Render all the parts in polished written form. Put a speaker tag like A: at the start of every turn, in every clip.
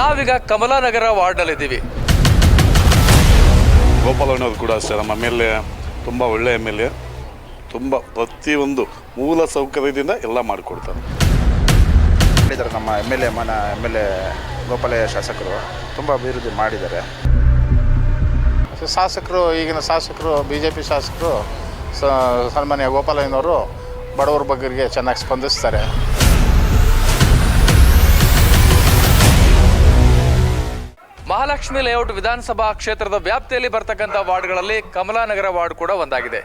A: ನಾವೀಗ ಕಮಲಾನಗರ ವಾರ್ಡ್ನಲ್ಲಿದ್ದೀವಿ.
B: ಗೋಪಾಲಣ್ಣವ್ರು ಕೂಡ ಅಷ್ಟೇ, ನಮ್ಮ ಎಮ್.ಎಲ್.ಎ ತುಂಬ ಒಳ್ಳೆ ಎಮ್.ಎಲ್.ಎ, ತುಂಬ ಪ್ರತಿಯೊಂದು ಮೂಲ ಸೌಕರ್ಯದಿಂದ ಎಲ್ಲ ಮಾಡಿಕೊಡ್ತಾರೆ.
C: ನಮ್ಮ ಎಮ್.ಎಲ್.ಎ ಗೋಪಾಲಯ್ಯ ಶಾಸಕರು ತುಂಬ ಅಭಿವೃದ್ಧಿ ಮಾಡಿದ್ದಾರೆ.
D: ಶಾಸಕರು, ಈಗಿನ ಶಾಸಕರು, BJP ಶಾಸಕರು ಸನ್ಮಾನ್ಯ ಗೋಪಾಲಯ್ಯನವರು ಬಡವರ ಬಗ್ಗರಿಗೆ ಚೆನ್ನಾಗಿ ಸ್ಪಂದಿಸ್ತಾರೆ.
A: ಮಹಾಲಕ್ಷ್ಮಿ ಲೇಔಟ್ ವಿಧಾನಸಭಾ ಕ್ಷೇತ್ರದ ವ್ಯಾಪ್ತಿಯಲ್ಲಿ ಬರ್ತಕ್ಕಂಥ ವಾರ್ಡ್ಗಳಲ್ಲಿ ಕಮಲಾನಗರ ವಾರ್ಡ್ ಕೂಡ ಒಂದಾಗಿದೆ.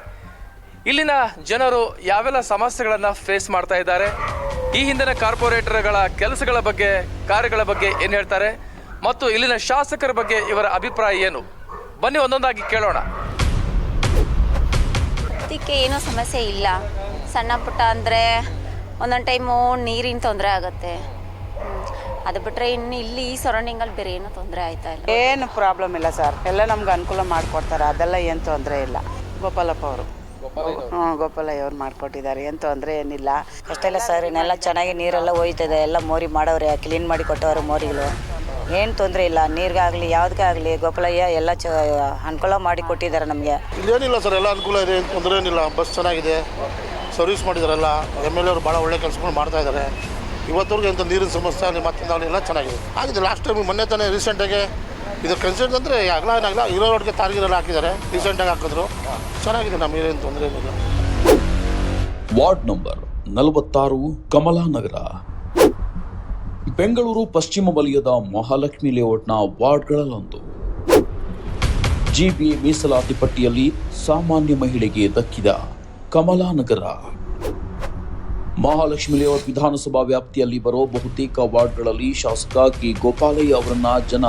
A: ಇಲ್ಲಿನ ಜನರು ಯಾವೆಲ್ಲ ಸಮಸ್ಯೆಗಳನ್ನು ಫೇಸ್ ಮಾಡ್ತಾ ಇದ್ದಾರೆ, ಈ ಹಿಂದಿನ ಕಾರ್ಪೊರೇಟರ್ಗಳ ಕೆಲಸಗಳ ಬಗ್ಗೆ, ಕಾರ್ಯಗಳ ಬಗ್ಗೆ ಏನು ಹೇಳ್ತಾರೆ ಮತ್ತು ಇಲ್ಲಿನ ಶಾಸಕರ ಬಗ್ಗೆ ಇವರ ಅಭಿಪ್ರಾಯ ಏನು, ಬನ್ನಿ ಒಂದೊಂದಾಗಿ ಕೇಳೋಣ.
E: ಇದಕ್ಕೆ ಏನೂ ಸಮಸ್ಯೆ ಇಲ್ಲ. ಸಣ್ಣ ಪುಟ್ಟ ಅಂದರೆ ಒಂದೊಂದು ಟೈಮು ನೀರಿನ ತೊಂದರೆ ಆಗುತ್ತೆ. ಅದು ಬಿಟ್ಟರೆ ಇನ್ನು ಇಲ್ಲಿ ಈ ಸರೌಂಡಿಂಗಲ್ಲಿ ಬೇರೆ ಏನೂ ತೊಂದರೆ ಆಯ್ತಾ ಇಲ್ಲ.
F: ಏನು ಪ್ರಾಬ್ಲಮ್ ಇಲ್ಲ ಸರ್, ಎಲ್ಲ ನಮ್ಗೆ ಅನುಕೂಲ ಮಾಡಿಕೊಡ್ತಾರೆ, ಅದೆಲ್ಲ ಏನು ತೊಂದರೆ ಇಲ್ಲ. ಗೋಪಾಲಪ್ಪ ಅವರು ಗೋಪಾಲಯ್ಯ ಅವ್ರು ಮಾಡಿಕೊಟ್ಟಿದ್ದಾರೆ, ಏನು ತೊಂದರೆ ಏನಿಲ್ಲ.
G: ಅಷ್ಟೆಲ್ಲ ಸರ್, ಇನ್ನೆಲ್ಲ ಚೆನ್ನಾಗಿ ನೀರೆಲ್ಲ ಹೋಯ್ತದೆ, ಎಲ್ಲ ಮೋರಿ ಮಾಡವ್ರೆ, ಕ್ಲೀನ್ ಮಾಡಿ ಕೊಟ್ಟವ್ರೆ ಮೋರಿಗಳು, ಏನು ತೊಂದರೆ ಇಲ್ಲ. ನೀರಿಗಾಗಲಿ ಯಾವುದಕ್ಕಾಗಲಿ ಗೋಪಾಲಯ್ಯ ಎಲ್ಲ ಅನುಕೂಲ ಮಾಡಿ ಕೊಟ್ಟಿದ್ದಾರೆ ನಮಗೆ.
H: ಇಲ್ಲೇನಿಲ್ಲ ಸರ್, ಎಲ್ಲ ಅನುಕೂಲ ಇದೆ, ಏನು ತೊಂದರೆ ಏನಿಲ್ಲ. ಬಸ್ ಚೆನ್ನಾಗಿದೆ, ಸರ್ವಿಸ್ ಮಾಡಿದಾರೆಲ್ಲ. ಎಮ್.ಎಲ್.ಎ ಅವರು ಭಾಳ ಒಳ್ಳೆ ಕೆಲಸಗಳು ಮಾಡ್ತಾ ಇದ್ದಾರೆ. ಇವತ್ತವರೆಗೆ ಎಂಥ ನೀರಿನ ಸಮಸ್ಯೆ ಮತ್ತಿಂದ ಎಲ್ಲ ಚೆನ್ನಾಗಿದೆ ಆಗಿದೆ. ಲಾಸ್ಟ್ ಟೈಮ್ ಮೊನ್ನೆ ತಾನೇ ರೀಸೆಂಟಾಗಿ ಇದು ಕನ್ಸರ್ಟ್ ಅಂದರೆ ಅಗಲ ಇರೋ ರೋಡ್ಗೆ ತಾರ್ಗಿರೆಲ್ಲ ಹಾಕಿದ್ದಾರೆ, ರೀಸೆಂಟಾಗಿ ಹಾಕಿದ್ರು, ಚೆನ್ನಾಗಿದೆ. ನಮಗೆ ಏನು ತೊಂದರೆ ಏನಿಲ್ಲ.
I: ವಾರ್ಡ್ ನಂಬರ್ 46 ಕಮಲಾನಗರ, ಬೆಂಗಳೂರು ಪಶ್ಚಿಮ ವಲಯದ ಮಹಾಲಕ್ಷ್ಮಿ ಲೇಔಟ್ನ ವಾರ್ಡ್ಗಳಲ್ಲೊಂದು. GBA ಮೀಸಲಾತಿ ಪಟ್ಟಿಯಲ್ಲಿ ಸಾಮಾನ್ಯ ಮಹಿಳೆಗೆ ದಕ್ಕಿದ ಕಮಲಾನಗರ. ಮಹಾಲಕ್ಷ್ಮಿ ಲೇಔಟ್ ವಿಧಾನಸಭಾ ವ್ಯಾಪ್ತಿಯಲ್ಲಿ ಬರೋ ಬಹುತೇಕ ವಾರ್ಡ್ಗಳಲ್ಲಿ ಶಾಸಕ ಕೆ ಗೋಪಾಲಯ್ಯ ಅವರನ್ನ ಜನ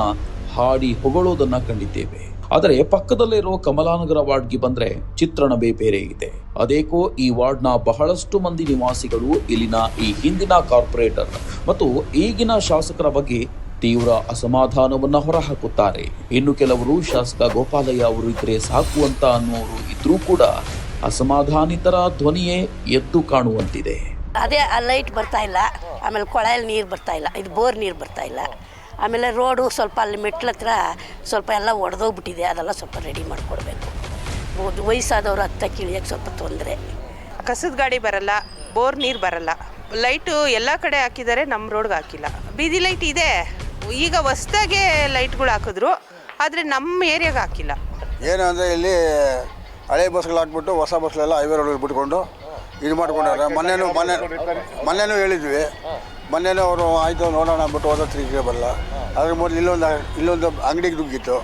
I: ಹಾಡಿ ಹೊಗಳೋದನ್ನ ಕಂಡಿದ್ದೇವೆ. ಆದರೆ ಪಕ್ಕದಲ್ಲಿರೋ ಕಮಲಾನಗರ ವಾರ್ಡ್ಗೆ ಬಂದ್ರೆ ಚಿತ್ರಣವೇ ಬೇರೆ ಇದೆ. ಅದೇಕೋ ಈ ವಾರ್ಡ್ನ ಬಹಳಷ್ಟು ಮಂದಿ ನಿವಾಸಿಗಳು ಇಲ್ಲಿನ ಈ ಹಿಂದಿನ ಕಾರ್ಪೊರೇಟರ್ ಮತ್ತು ಈಗಿನ ಶಾಸಕರ ಬಗ್ಗೆ ತೀವ್ರ ಅಸಮಾಧಾನವನ್ನ ಹೊರಹಾಕುತ್ತಾರೆ. ಇನ್ನು ಕೆಲವರು ಶಾಸಕ ಗೋಪಾಲಯ್ಯ ಅವರು ಇದ್ರೆ ಸಾಕು ಅಂತ ಅನ್ನೋರು ಇದ್ರೂ ಕೂಡ ಅಸಮಾಧಾನಿತರ ಧ್ವನಿಯೇ ಎದ್ದು ಕಾಣುವಂತಿದೆ.
G: ಅದೇ ಆ ಲೈಟ್ ಬರ್ತಾ ಇಲ್ಲ, ಆಮೇಲೆ ಕೊಳಯಲ್ಲಿ ನೀರು ಬರ್ತಾ ಇಲ್ಲ, ಇದು ಬೋರ್ ನೀರು ಬರ್ತಾ ಇಲ್ಲ. ಆಮೇಲೆ ರೋಡು ಸ್ವಲ್ಪ ಅಲ್ಲಿ ಮೆಟ್ಲ ಹತ್ರ ಸ್ವಲ್ಪ ಎಲ್ಲ ಒಡೆದೋಗ್ಬಿಟ್ಟಿದೆ, ಅದೆಲ್ಲ ಸ್ವಲ್ಪ ರೆಡಿ ಮಾಡಿಕೊಡ್ಬೇಕು. ವಯಸ್ಸಾದವರು ಹತ್ತಕ್ಕೆ ಇಳಿಯೋಕ್ಕೆ ಸ್ವಲ್ಪ ತೊಂದರೆ.
F: ಕಸದ ಗಾಡಿ ಬರಲ್ಲ, ಬೋರ್ ನೀರು ಬರಲ್ಲ. ಲೈಟು ಎಲ್ಲ ಕಡೆ ಹಾಕಿದ್ದಾರೆ, ನಮ್ಮ ರೋಡ್ಗೆ ಹಾಕಿಲ್ಲ. ಬೀದಿ ಲೈಟ್ ಇದೆ, ಈಗ ಹೊಸ್ದಾಗೆ ಲೈಟ್ಗಳು ಹಾಕಿದ್ರು, ಆದರೆ ನಮ್ಮ ಏರಿಯಾಗೆ ಹಾಕಿಲ್ಲ.
C: ಏನು ಅಂದರೆ ಇಲ್ಲಿ ಹಳೆ ಬಸ್ಗಳು ಹಾಕ್ಬಿಟ್ಟು ಹೊಸ ಬಸ್ಗಳೆಲ್ಲ ಹೈವೇ ರೋಡಲ್ಲಿ ಬಿಟ್ಕೊಂಡು ಇದು ಮಾಡ್ಕೊಂಡಾರೆ. ಮೊನ್ನೆನೂ ಹೇಳಿದ್ವಿ, ಮೊನ್ನೆನೂ ಅವರು ಆಯಿತು ನೋಡೋಣ ಬಿಟ್ಟು ಹೋದ ತಿರುಗಿಗೆ ಬರಲ್ಲ. ಅದ್ರ ಮೊದಲು ಇಲ್ಲೊಂದು ಅಂಗಡಿಗೆ ದುಗ್ಗಿತ್ತು.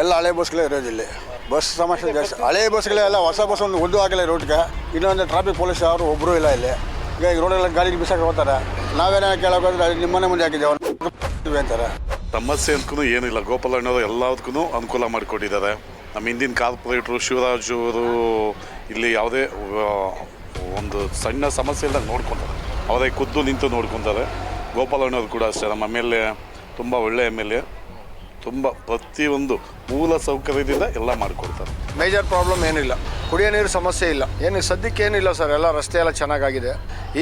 C: ಎಲ್ಲ ಹಳೆ ಬಸ್ಗಳೇ ಇರೋದಿಲ್ಲ, ಬಸ್ ಸಮಸ್ಯೆ ಜಾಸ್ತಿ. ಹಳೆ ಬಸ್ಗಳೆಲ್ಲ ಹೊಸ ಬಸ್ ಒಂದು ಹಾಕಿಲ್ಲ ರೋಡ್ಗೆ. ಇನ್ನೊಂದು ಟ್ರಾಫಿಕ್ ಪೊಲೀಸ್ ಅವರು ಒಬ್ಬರು ಇಲ್ಲ ಇಲ್ಲಿ. ಈಗ ರೋಡೆಲ್ಲ ಗಾಡಿಗೆ ಬಿಸಾಕಿ ಹೋಗ್ತಾರೆ. ನಾವೇನೋ ಕೇಳೋಕ್ಕೋದ್ರೆ ನಿಮ್ಮ ಮನೆ ಮುಂದೆ ಹಾಕಿದ್ದೇವೆ ಅಂತಾರೆ.
B: ಸಮಸ್ಯೆ ಅಂತೂ ಏನಿಲ್ಲ, ಗೋಪಾಲಣ್ಣವರು ಎಲ್ಲದಕ್ಕೂ ಅನುಕೂಲ ಮಾಡಿಕೊಟ್ಟಿದ್ದಾರೆ. ನಮ್ಮ ಹಿಂದಿನ ಕಾರ್ಪೊರೇಟ್ರು ಶಿವರಾಜ್ ಅವರು ಇಲ್ಲಿ ಯಾವುದೇ ಒಂದು ಸಣ್ಣ ಸಮಸ್ಯೆ ಇಲ್ಲ ನೋಡ್ಕೊತಾರೆ, ಅವರೇ ಖುದ್ದು ನಿಂತು ನೋಡ್ಕೊತಾರೆ. ಗೋಪಾಲಣ್ಣವ್ರು ಕೂಡ ಅಷ್ಟೇ, ನಮ್ಮ ಎಮ್.ಎಲ್.ಎ ತುಂಬ ಒಳ್ಳೆ ಎಮ್.ಎಲ್.ಎ, ತುಂಬ ಪ್ರತಿಯೊಂದು ಮೂಲ ಸೌಕರ್ಯದಿಂದ ಎಲ್ಲ ಮಾಡಿಕೊಡ್ತಾರೆ.
H: ಮೇಜರ್ ಪ್ರಾಬ್ಲಮ್ ಏನಿಲ್ಲ, ಕುಡಿಯೋ ನೀರು ಸಮಸ್ಯೆ ಇಲ್ಲ, ಏನು ಸದ್ಯಕ್ಕೆ ಏನಿಲ್ಲ ಸರ್. ಎಲ್ಲ ರಸ್ತೆ ಎಲ್ಲ ಚೆನ್ನಾಗಾಗಿದೆ.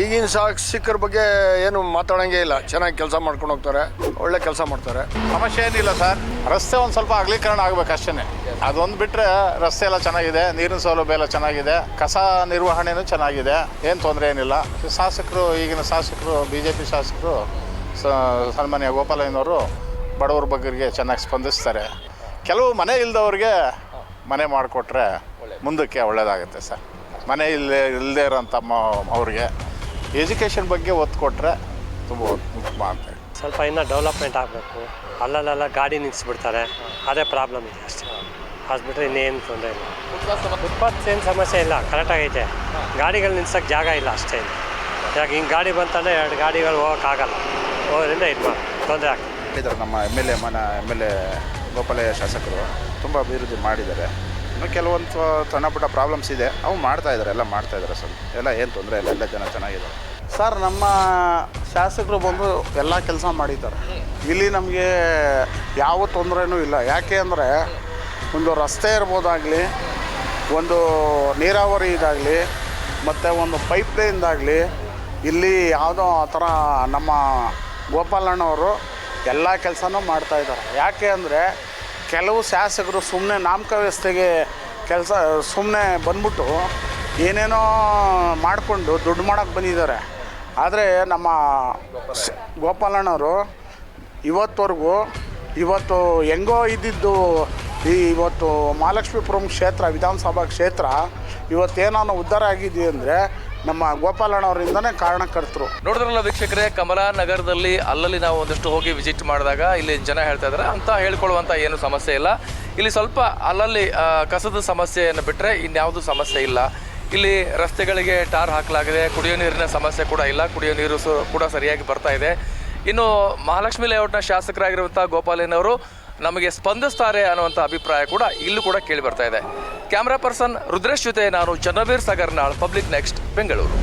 H: ಈಗಿನ ಶಾಸಕರ ಬಗ್ಗೆ ಏನು ಮಾತಾಡೋಂಗೇ ಇಲ್ಲ, ಚೆನ್ನಾಗಿ ಕೆಲಸ ಮಾಡ್ಕೊಂಡು ಹೋಗ್ತಾರೆ, ಒಳ್ಳೆ ಕೆಲಸ ಮಾಡ್ತಾರೆ.
D: ಸಮಸ್ಯೆ ಏನಿಲ್ಲ ಸರ್. ರಸ್ತೆ ಒಂದು ಸ್ವಲ್ಪ ಅಗಲೀಕರಣ ಆಗಬೇಕು ಅಷ್ಟೇ. ಅದೊಂದು ಬಿಟ್ಟರೆ ರಸ್ತೆ ಎಲ್ಲ ಚೆನ್ನಾಗಿದೆ, ನೀರಿನ ಸೌಲಭ್ಯ ಎಲ್ಲ ಚೆನ್ನಾಗಿದೆ, ಕಸ ನಿರ್ವಹಣೆನೂ ಚೆನ್ನಾಗಿದೆ, ಏನು ತೊಂದರೆ ಏನಿಲ್ಲ. ಶಾಸಕರು, ಈಗಿನ ಶಾಸಕರು, BJP ಶಾಸಕರು ಸನ್ಮಾನ್ಯ ಗೋಪಾಲಯ್ಯನವರು ಬಡವರ ಬಗ್ಗರಿಗೆ ಚೆನ್ನಾಗಿ ಸ್ಪಂದಿಸ್ತಾರೆ. ಕೆಲವು ಮನೆ ಇಲ್ಲದವ್ರಿಗೆ ಮನೆ ಮಾಡಿಕೊಟ್ರೆ ಮುಂದಕ್ಕೆ ಒಳ್ಳೆಯದಾಗುತ್ತೆ ಸರ್. ಮನೆ ಇಲ್ಲದೇ ಇರೋಂಥ ಅವ್ರಿಗೆ ಎಜುಕೇಷನ್ ಬಗ್ಗೆ ಒತ್ತು ಕೊಟ್ಟರೆ ತುಂಬ ಉತ್ತಮ ಅಂತ.
J: ಸ್ವಲ್ಪ ಇನ್ನೂ ಡೆವಲಪ್ಮೆಂಟ್ ಆಗಬೇಕು. ಅಲ್ಲಲ್ಲೆಲ್ಲ ಗಾಡಿ ನಿಲ್ಲಿಸ್ಬಿಡ್ತಾರೆ, ಅದೇ ಪ್ರಾಬ್ಲಮ್ ಇದೆ ಅಷ್ಟೇ. ಅದು ಬಿಟ್ಟರೆ ಇನ್ನೇನು ತೊಂದರೆ ಇಲ್ಲ. ಫುಟ್ಪಾತ್ ಏನು ಸಮಸ್ಯೆ ಇಲ್ಲ, ಕರೆಕ್ಟಾಗೈತೆ. ಗಾಡಿಗಳು ನಿಲ್ಸೋಕ್ಕೆ ಜಾಗ ಇಲ್ಲ ಅಷ್ಟೇ. ಯಾಕೆ ಹಿಂಗೆ ಗಾಡಿ ಬಂತಂದರೆ 2 ಗಾಡಿಗಳು ಹೋಗೋಕ್ಕಾಗಲ್ಲ, ಹೋಗೋದ್ರಿಂದ ಇದು ಮಾಡಿ ತೊಂದರೆ ಆಗ್ತದೆ.
C: ನಮ್ಮ ಎಮ್.ಎಲ್.ಎ ಗೋಪಾಲಯ್ಯ ಶಾಸಕರು ತುಂಬ ಅಭಿವೃದ್ಧಿ ಮಾಡಿದ್ದಾರೆ. ಇನ್ನು ಕೆಲವೊಂದು ಸಣ್ಣ ಪುಟ್ಟ ಪ್ರಾಬ್ಲಮ್ಸ್ ಇದೆ, ಅವು ಎಲ್ಲ ಮಾಡ್ತಾ ಇದ್ದಾರೆ ಸರ್. ಎಲ್ಲ ಏನು ತೊಂದರೆ ಇಲ್ಲ, ಎಲ್ಲ ಜನ ಚೆನ್ನಾಗಿದ್ದಾರೆ
D: ಸರ್. ನಮ್ಮ ಶಾಸಕರು ಬಂದು ಎಲ್ಲ ಕೆಲಸ ಮಾಡಿದ್ದಾರೆ. ಇಲ್ಲಿ ನಮಗೆ ಯಾವ ತೊಂದರೆನೂ ಇಲ್ಲ. ಯಾಕೆ ಅಂದರೆ ಒಂದು ರಸ್ತೆ ಇರ್ಬೋದಾಗಲಿ, ಒಂದು ನೀರಾವರಿ ಇದಾಗಲಿ, ಮತ್ತು ಒಂದು ಪೈಪ್ಲೈನ್ದಾಗಲಿ ಇಲ್ಲಿ ಯಾವುದೋ ಆ ಥರ ನಮ್ಮ ಗೋಪಾಲಣ್ಣವರು
K: ಎಲ್ಲ ಕೆಲಸನೂ ಮಾಡ್ತಾಯಿದ್ದಾರೆ. ಯಾಕೆ ಅಂದರೆ ಕೆಲವು ಶಾಸಕರು ಸುಮ್ಮನೆ ನಾಮಕಾವಸ್ಥೆಗೆ ಕೆಲಸ ಸುಮ್ಮನೆ ಬಂದ್ಬಿಟ್ಟು ಏನೇನೋ ಮಾಡಿಕೊಂಡು ದುಡ್ಡು ಮಾಡೋಕ್ಕೆ ಬಂದಿದ್ದಾರೆ. ಆದರೆ ನಮ್ಮ ಗೋಪಾಲಣ್ಣವರು ಇವತ್ತು ಹೆಂಗೋ ಇದ್ದಿದ್ದು ಇವತ್ತು ಮಹಾಲಕ್ಷ್ಮೀಪುರಂ ಕ್ಷೇತ್ರ ವಿಧಾನಸಭಾ ಕ್ಷೇತ್ರ ಇವತ್ತೇನೋ ಉದ್ಧಾರ ಆಗಿದ್ದೀವಿ ಅಂದರೆ ನಮ್ಮ ಗೋಪಾಲಣ್ಣವರಿಂದನೇ ಕಾರಣಕರ್ತರು.
A: ನೋಡಿದ್ರಲ್ಲ ವೀಕ್ಷಕರೇ, ಕಮಲಾನಗರದಲ್ಲಿ ಅಲ್ಲಲ್ಲಿ ನಾವು ಒಂದಷ್ಟು ಹೋಗಿ ವಿಸಿಟ್ ಮಾಡಿದಾಗ ಇಲ್ಲಿ ಜನ ಹೇಳ್ತಾ ಇದ್ದಾರೆ ಅಂತ ಹೇಳ್ಕೊಳ್ಳುವಂಥ ಏನು ಸಮಸ್ಯೆ ಇಲ್ಲ. ಇಲ್ಲಿ ಸ್ವಲ್ಪ ಅಲ್ಲಲ್ಲಿ ಕಸದ ಸಮಸ್ಯೆಯನ್ನು ಬಿಟ್ಟರೆ ಇನ್ಯಾವುದೂ ಸಮಸ್ಯೆ ಇಲ್ಲ. ಇಲ್ಲಿ ರಸ್ತೆಗಳಿಗೆ ಟಾರ್ ಹಾಕಲಾಗಿದೆ, ಕುಡಿಯೋ ನೀರಿನ ಸಮಸ್ಯೆ ಕೂಡ ಇಲ್ಲ, ಕುಡಿಯೋ ನೀರು ಕೂಡ ಸರಿಯಾಗಿ ಬರ್ತಾ ಇದೆ. ಇನ್ನು ಮಹಾಲಕ್ಷ್ಮಿ ಲೇಔಟ್ನ ಶಾಸಕರಾಗಿರುವಂಥ ಗೋಪಾಲಯ್ಯನವರು ನಮಗೆ ಸ್ಪಂದಿಸ್ತಾರೆ ಅನ್ನುವಂಥ ಅಭಿಪ್ರಾಯ ಕೂಡ ಇಲ್ಲೂ ಕೂಡ ಕೇಳಿ ಬರ್ತಾ ಇದೆ. ಕ್ಯಾಮ್ರಾ ಪರ್ಸನ್ ರುದ್ರೇಶ್ ಜೊತೆ ನಾನು ಚನ್ನವೀರ್ ಸಾಗರ್ನಾಳ್, ಪಬ್ಲಿಕ್ ನೆಕ್ಸ್ಟ್, ಬೆಂಗಳೂರು.